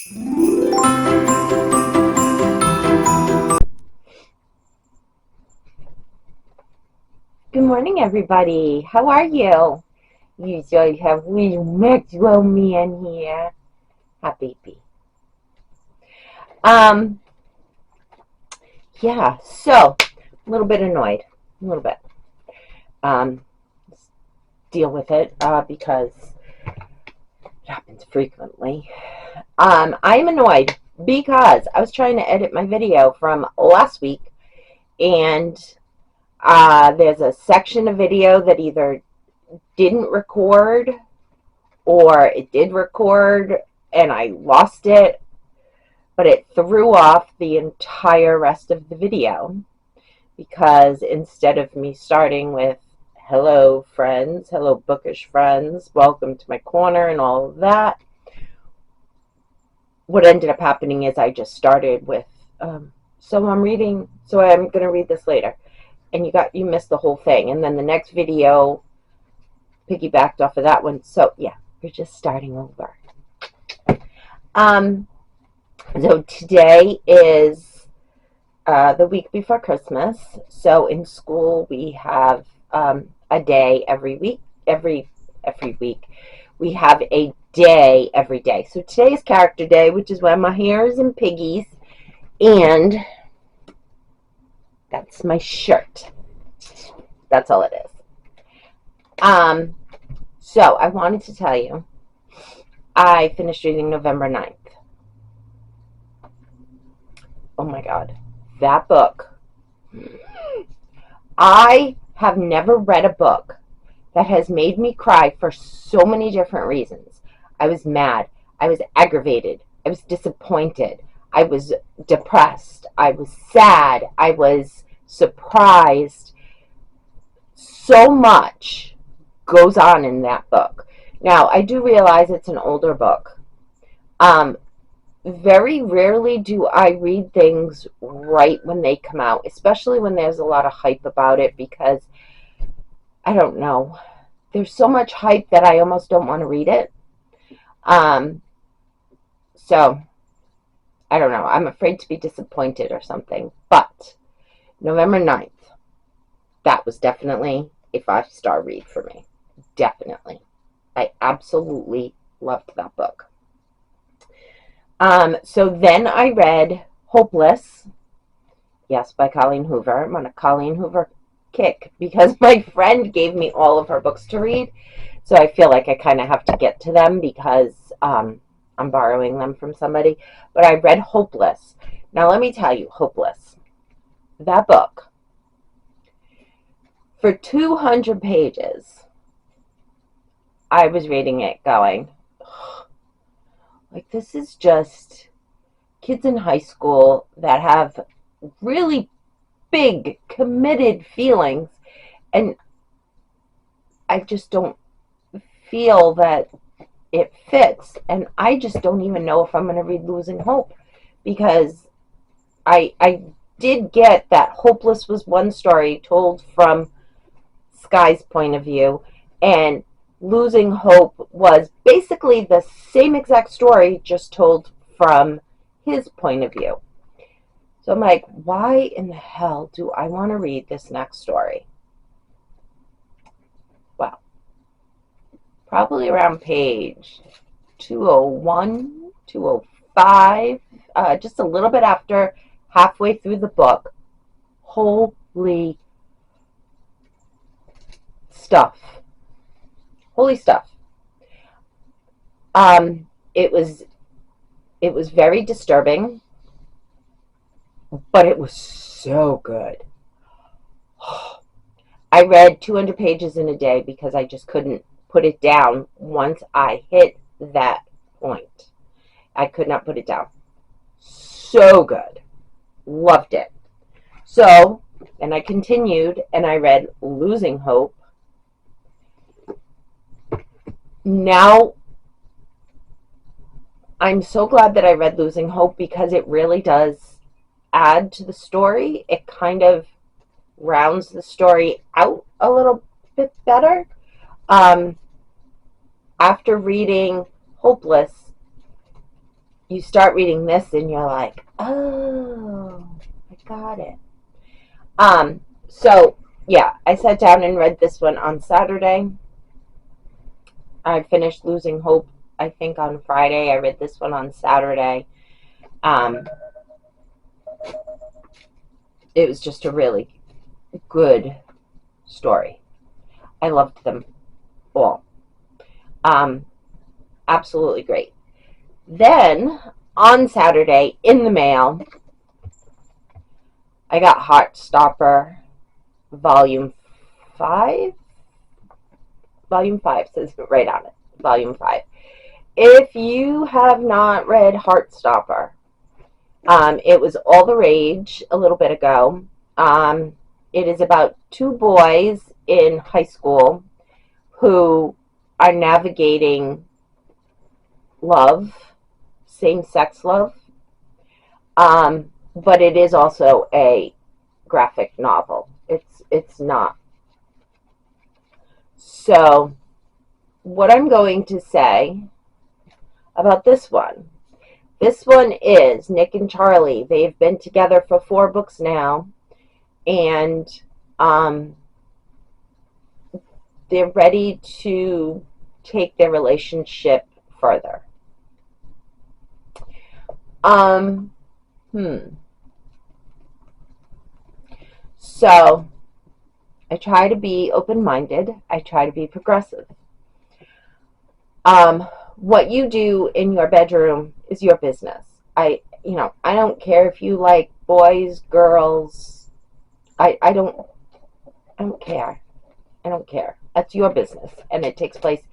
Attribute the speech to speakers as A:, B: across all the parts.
A: Good morning, everybody. How are you? You still have William Maxwell man here. Hi, baby. Um, yeah, so a little bit annoyed. A little bit. Um, deal with it because it happens frequently. I'm annoyed because I was trying to edit my video from last week, and there's a section of video that either didn't record or it did record and I lost it, but it threw off the entire rest of the video because instead of me starting with hello friends, hello bookish friends, welcome to my corner and all of that, what ended up happening is I just started with so I'm going to read this later, and you missed the whole thing, and then the next video piggybacked off of that one. So yeah, we're just starting over. So today is the week before Christmas. So in school we have a day every week. Every week we have a day every day. So today is character day, which is when my hair is in piggies, and that's my shirt. That's all it is. So I wanted to tell you, I finished reading November 9th. Oh my God, that book. I have never read a book that has made me cry for so many different reasons. I was mad. I was aggravated. I was disappointed. I was depressed. I was sad. I was surprised. So much goes on in that book. Now, I do realize it's an older book. Very rarely do I read things right when they come out, especially when there's a lot of hype about it, because I don't know. There's so much hype that I almost don't want to read it. So I don't know. I'm afraid to be disappointed or something. But November 9th, that was definitely a 5-star read for me. Definitely. I absolutely loved that book. So then I read Hopeless, yes, by Colleen Hoover. I'm on a Colleen Hoover kick because my friend gave me all of her books to read. So I feel like I kind of have to get to them because I'm borrowing them from somebody. But I read Hopeless. Now let me tell you, Hopeless, that book, for 200 pages, I was reading it going, like, this is just kids in high school that have really big, committed feelings, and I just don't feel that it fits. And I just don't even know if I'm going to read Losing Hope, because I did get that Hopeless was one story told from Sky's point of view, and Losing Hope was basically the same exact story, just told from his point of view. So I'm like, why in the hell do I want to read this next story? Well, probably around page 201, 205, just a little bit after halfway through the book. Holy stuff. Holy stuff. It was very disturbing, but it was so good. I read 200 pages in a day because I just couldn't put it down once I hit that point. I could not put it down. So good. Loved it. So, and I continued and I read Losing Hope. Now, I'm so glad that I read Losing Hope because it really does add to the story. It kind of rounds the story out a little bit better. After reading Hopeless, you start reading this and you're like, oh, I got it. So yeah, I sat down and read this one on Saturday. I finished Losing Hope, I think, on Friday. I read this one on Saturday. Um, it was just a really good story. I loved them all. Um, Absolutely great. Then on Saturday in the mail, I got Heartstopper Volume 5. Volume 5 says right on it. Volume 5. If you have not read Heartstopper, it was all the rage a little bit ago. It is about two boys in high school who are navigating love, same-sex love, but it is also a graphic novel. It's not. So, what I'm going to say about this one. This one is Nick and Charlie. They've been together for 4 books now, and um, they're ready to take their relationship further. Um, hmm. So I try to be open-minded. I try to be progressive. What you do in your bedroom is your business. I don't care if you like boys, girls. I don't care. I don't care. That's your business, and it takes place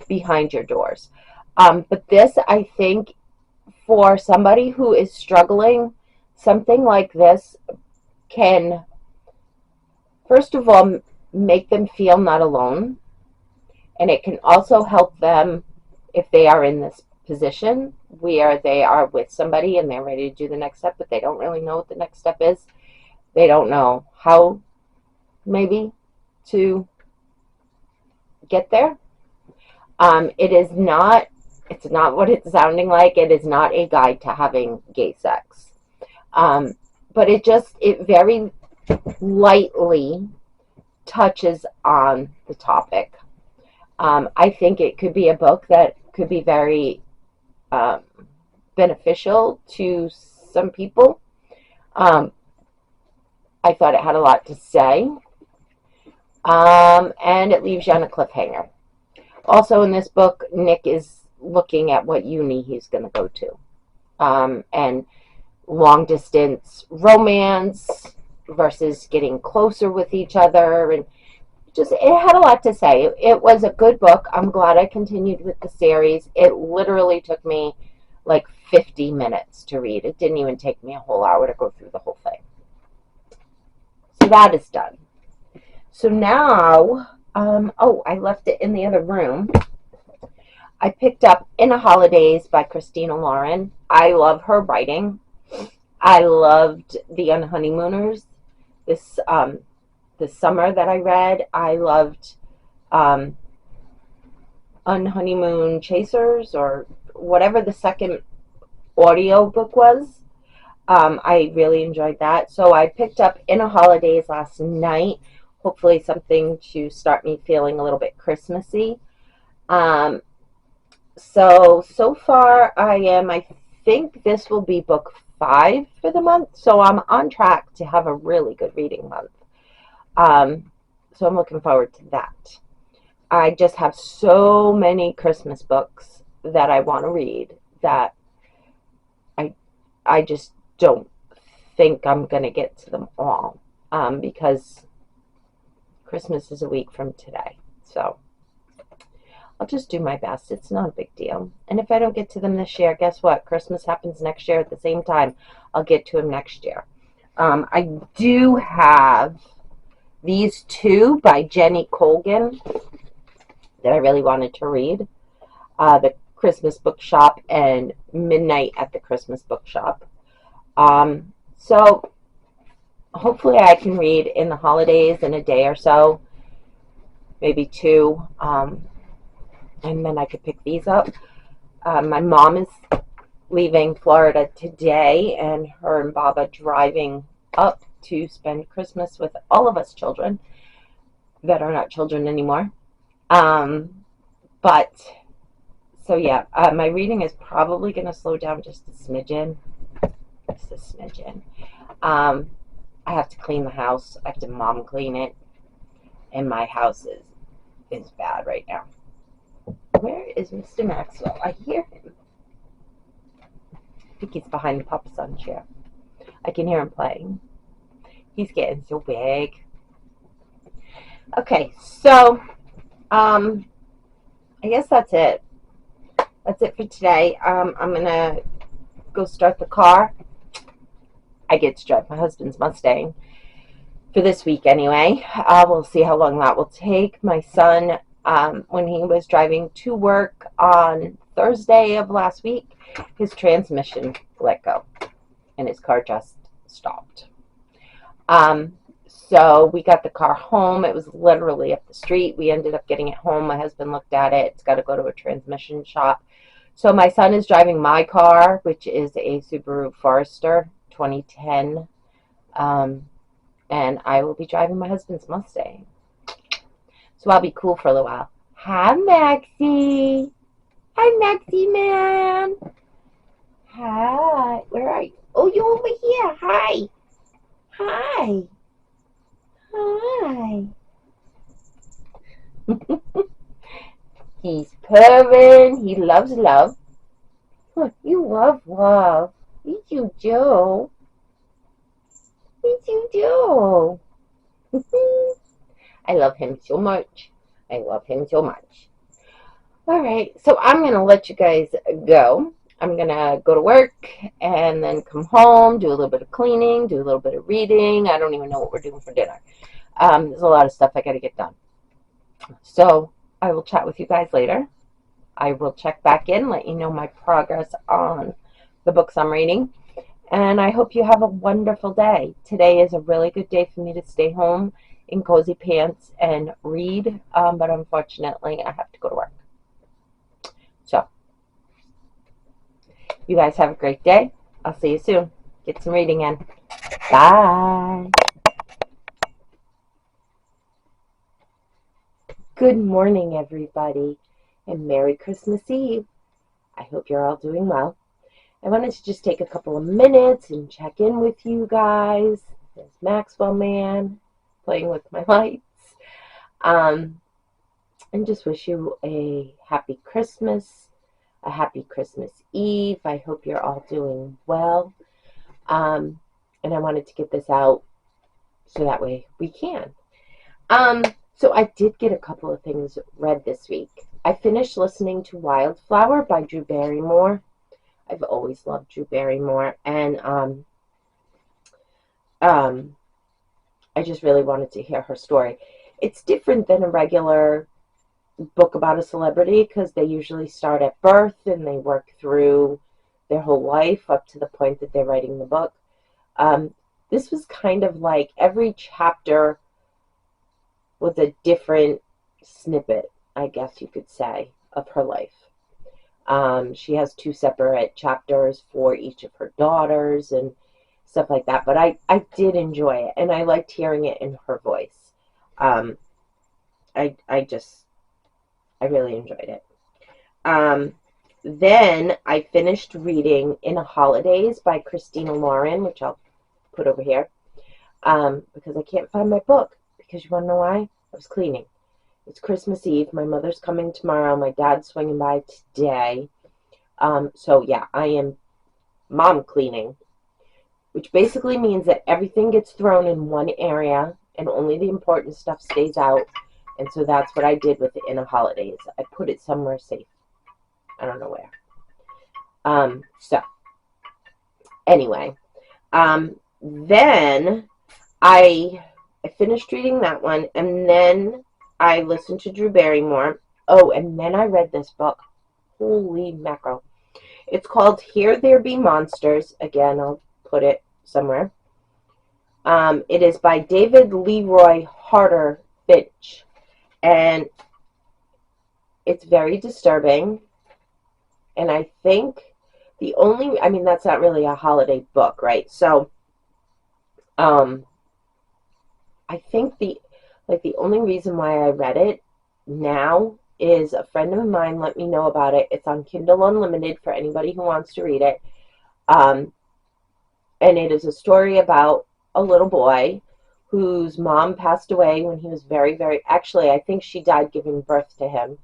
A: behind your doors. But this, I think, for somebody who is struggling, something like this can, first of all, make them feel not alone, and it can also help them if they are in this position where they are with somebody and they're ready to do the next step, but they don't really know what the next step is. They don't know how, maybe, to get there. It is not. It's not what it's sounding like. It is not a guide to having gay sex. Um, but it very lightly touches on the topic. I think it could be a book that could be very um, beneficial to some people. Um, I thought it had a lot to say, and it leaves you on a cliffhanger. Also, in this book, Nick is looking at what uni he's going to go to, and long distance romance versus getting closer with each other, and just it had a lot to say. It was a good book. I'm glad I continued with the series. It literally took me like 50 minutes to read. It didn't even take me a whole hour to go through the whole thing. So that is done. So now, oh, I left it in the other room. I picked up In a Holidays by Christina Lauren. I love her writing. I loved The Unhoneymooners this summer that I read. I loved um, Unhoneymoon Chasers, or whatever the second audio book was. I really enjoyed that. So I picked up In a Holidays last night. Hopefully something to start me feeling a little bit Christmassy. Um, so far I think this will be book 5 for the month. So I'm on track to have a really good reading month. So I'm looking forward to that. I just have so many Christmas books that I want to read that I I just don't think I'm going to get to them all, because Christmas is a week from today. So I'll just do my best. It's not a big deal. And if I don't get to them this year, guess what? Christmas happens next year at the same time. I'll get to them next year. I do have these two by Jenny Colgan that I really wanted to read. The Christmas Bookshop and Midnight at the Christmas Bookshop. So hopefully I can read In the Holidays in a day or so, maybe 2, and then I could pick these up. My mom is leaving Florida today, and her and Baba driving up to spend Christmas with all of us children that are not children anymore. But so yeah, my reading is probably going to slow down just a smidgen. Just a smidgen. I have to clean the house. I have to mom clean it, and my house is bad right now. Where is Mr. Maxwell? I hear him. I think he's behind the Papa Sun chair. I can hear him playing. He's getting so big. Okay, so I guess that's it. That's it for today. I'm gonna go start the car. I get to drive my husband's Mustang for this week anyway. We'll see how long that will take. My son, when he was driving to work on Thursday of last week, his transmission let go and his car just stopped. So we got the car home. It was literally up the street. We ended up getting it home. My husband looked at it. It's got to go to a transmission shop. So my son is driving my car, which is a Subaru Forester 2010. And I will be driving my husband's Mustang. So I'll be cool for a little while. Hi, Maxie. Hi, Maxie, man. Hi. Where are you? Oh, you're over here. Hi. Hi. Hi. He's purring. He loves love. Huh, you love love. Yes, you do. Yes, you do. I love him so much. I love him so much. All right, so I'm going to let you guys go. I'm going to go to work and then come home, do a little bit of cleaning, do a little bit of reading. I don't even know what we're doing for dinner. There's a lot of stuff I got to get done. So I will chat with you guys later. I will check back in, let you know my progress on the books I'm reading. And I hope you have a wonderful day. Today is a really good day for me to stay home in cozy pants and read, but unfortunately I have to go to work. So, you guys have a great day. I'll see you soon. Get some reading in. Bye. Good morning, everybody, and Merry Christmas Eve. I hope you're all doing well. I wanted to just take a couple of minutes and check in with you guys. There's Maxwell Man playing with my lights. And just wish you a happy Christmas, a happy Christmas Eve. I hope you're all doing well. And I wanted to get this out so that way we can. So I did get a couple of things read this week. I finished listening to Wildflower by Drew Barrymore. I've always loved Drew Barrymore, and I just really wanted to hear her story. It's different than a regular book about a celebrity because they usually start at birth and they work through their whole life up to the point that they're writing the book. This was kind of like every chapter was a different snippet, I guess you could say, of her life. She has 2 separate chapters for each of her daughters and stuff like that. But I did enjoy it, and I liked hearing it in her voice. I really enjoyed it. Then I finished reading In a Holidays by Christina Lauren, which I'll put over here, because I can't find my book. Because you want to know why? I was cleaning. It's Christmas Eve. My mother's coming tomorrow. My dad's swinging by today. So yeah, I am mom cleaning, which basically means that everything gets thrown in one area and only the important stuff stays out. And so that's what I did with the Inner Holidays. I put it somewhere safe. I don't know where. So anyway, then I finished reading that one, and then I listened to Drew Barrymore. Oh, and then I read this book. Holy mackerel. It's called Here There Be Monsters. Again, I'll put it somewhere. It is by David Leroy Harder Finch. And it's very disturbing. And I think I mean, that's not really a holiday book, right? So, um, I think the only reason why I read it now is a friend of mine let me know about it. It's on Kindle Unlimited for anybody who wants to read it. Um, and it is a story about a little boy whose mom passed away when he was very, very, actually, I think she died giving birth to him.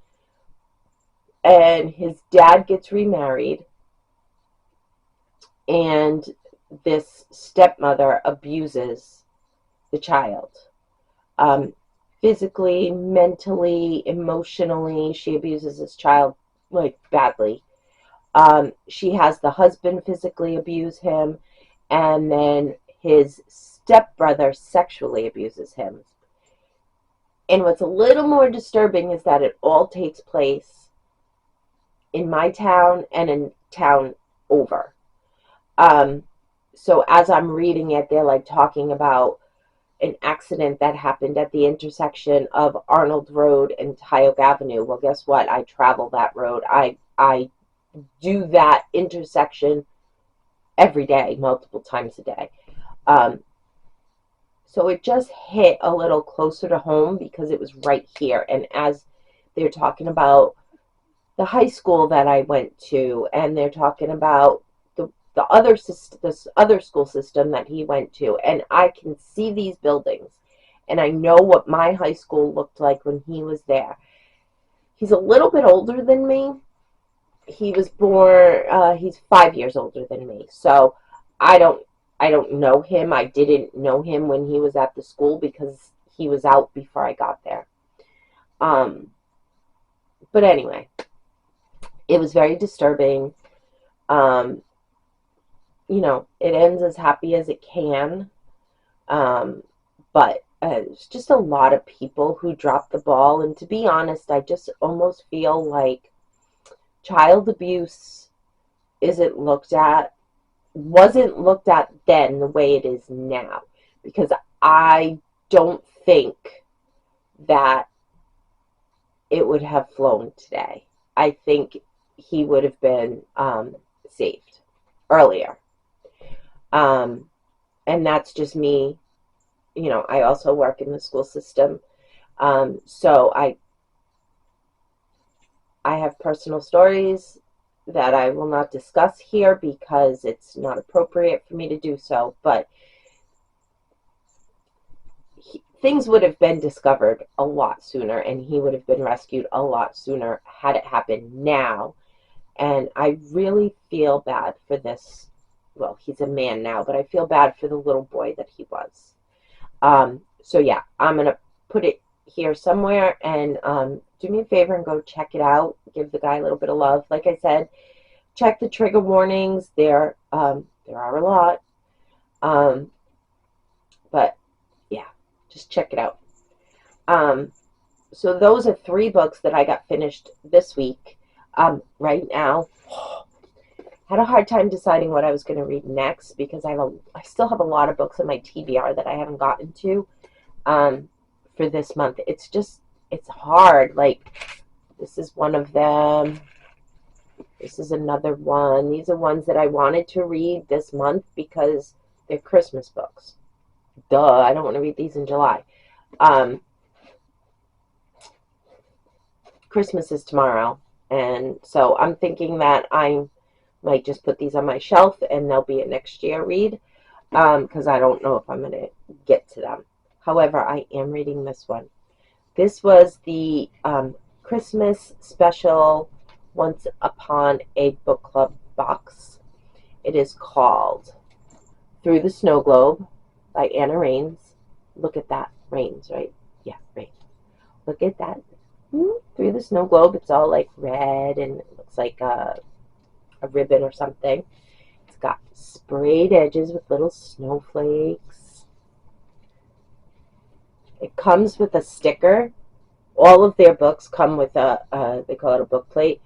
A: And his dad gets remarried, and this stepmother abuses the child. Um, physically, mentally, emotionally, she abuses this child like badly. She has the husband physically abuse him, and then his stepbrother sexually abuses him. And what's a little more disturbing is that it all takes place in my town and in town over. Um, so as I'm reading it, they're like talking about an accident that happened at the intersection of Arnold Road and Tioga Avenue. Well, guess what? I travel that road. I do that intersection every day, multiple times a day. Um, so it just hit a little closer to home because it was right here. And as they're talking about the high school that I went to, and they're talking about this other school system that he went to, and I can see these buildings, and I know what my high school looked like when he was there. He's a little bit older than me. He was born. He's 5 years older than me, so I don't. I don't know him. I didn't know him when he was at the school because he was out before I got there. Um, but anyway, it was very disturbing. Um, it ends as happy as it can. Um, but it's just a lot of people who drop the ball. And to be honest, I just almost feel like child abuse isn't looked at, wasn't looked at then the way it is now. Because I don't think that it would have flown today. I think he would have been saved earlier. Um, and that's just me. I also work in the school system. So I have personal stories that I will not discuss here because it's not appropriate for me to do so. But things would have been discovered a lot sooner, and he would have been rescued a lot sooner had it happened now. And I really feel bad for this. Well, he's a man now, but I feel bad for the little boy that he was. So yeah, I'm going to put it here somewhere, and do me a favor and go check it out. Give the guy a little bit of love. Like I said, check the trigger warnings. There are a lot. Um, but yeah, just check it out. Um, so those are 3 books that I got finished this week. Right now, had a hard time deciding what I was going to read next because I still have a lot of books in my TBR that I haven't gotten to. For this month. It's hard. Like, this is one of them. This is another one. These are ones that I wanted to read this month because they're Christmas books. Duh, I don't want to read these in July. Um, Christmas is tomorrow, and so I'm thinking that I might just put these on my shelf and they'll be a next year read because I don't know if I'm going to get to them. However, I am reading this one. This was the Christmas special Once Upon a Book Club box. It is called Through the Snow Globe by Anna Rains. Look at that. Rains, right? Yeah, Rains. Look at that. Through the Snow Globe. It's all like red and it looks like a ribbon or something. It's got sprayed edges with little snowflakes. It comes with a sticker. All of their books come with they call it a book plate,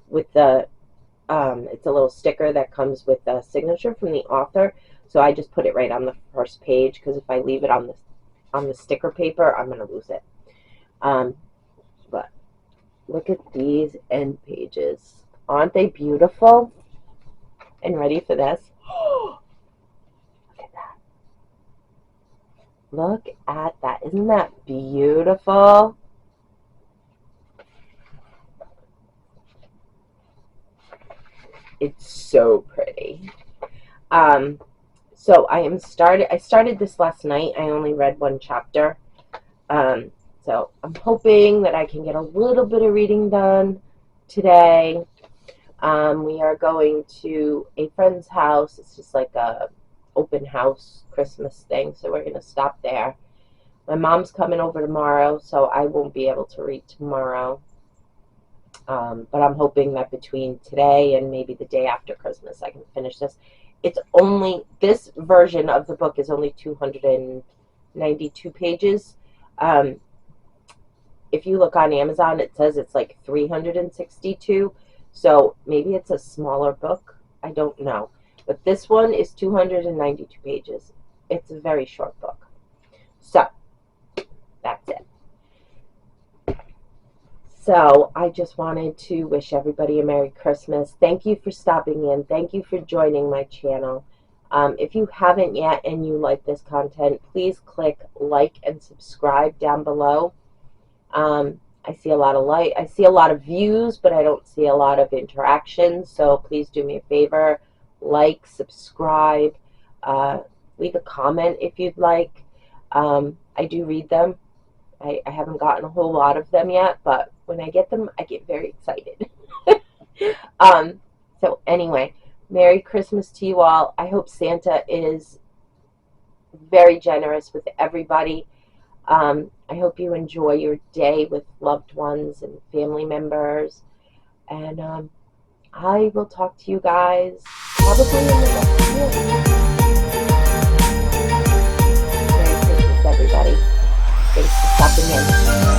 A: with it's a little sticker that comes with a signature from the author. So I just put it right on the first page because if I leave it on the sticker paper, I'm going to lose it. But look at these end pages. Aren't they beautiful? And ready for this? Look at that. Look at that. Isn't that beautiful? It's so pretty. So I started this last night. I only read one chapter. So I'm hoping that I can get a little bit of reading done today. We are going to a friend's house. It's just like a open house Christmas thing, so we're going to stop there. My mom's coming over tomorrow, so I won't be able to read tomorrow. But I'm hoping that between today and maybe the day after Christmas, I can finish this. This version of the book is only 292 pages. If you look on Amazon, it says it's like 362. So maybe it's a smaller book. I don't know. But this one is 292 pages. It's a very short book. So that's it. So I just wanted to wish everybody a Merry Christmas. Thank you for stopping in. Thank you for joining my channel. If you haven't yet and you like this content, please click like and subscribe down below. I see a lot of views, but I don't see a lot of interaction. So please do me a favor, like, subscribe, leave a comment if you'd like. I do read them. I haven't gotten a whole lot of them yet, but when I get them, I get very excited. So anyway, Merry Christmas to you all. I hope Santa is very generous with everybody. I hope you enjoy your day with loved ones and family members. And I will talk to you guys probably in the next year. Merry Christmas, everybody. Thanks for stopping in.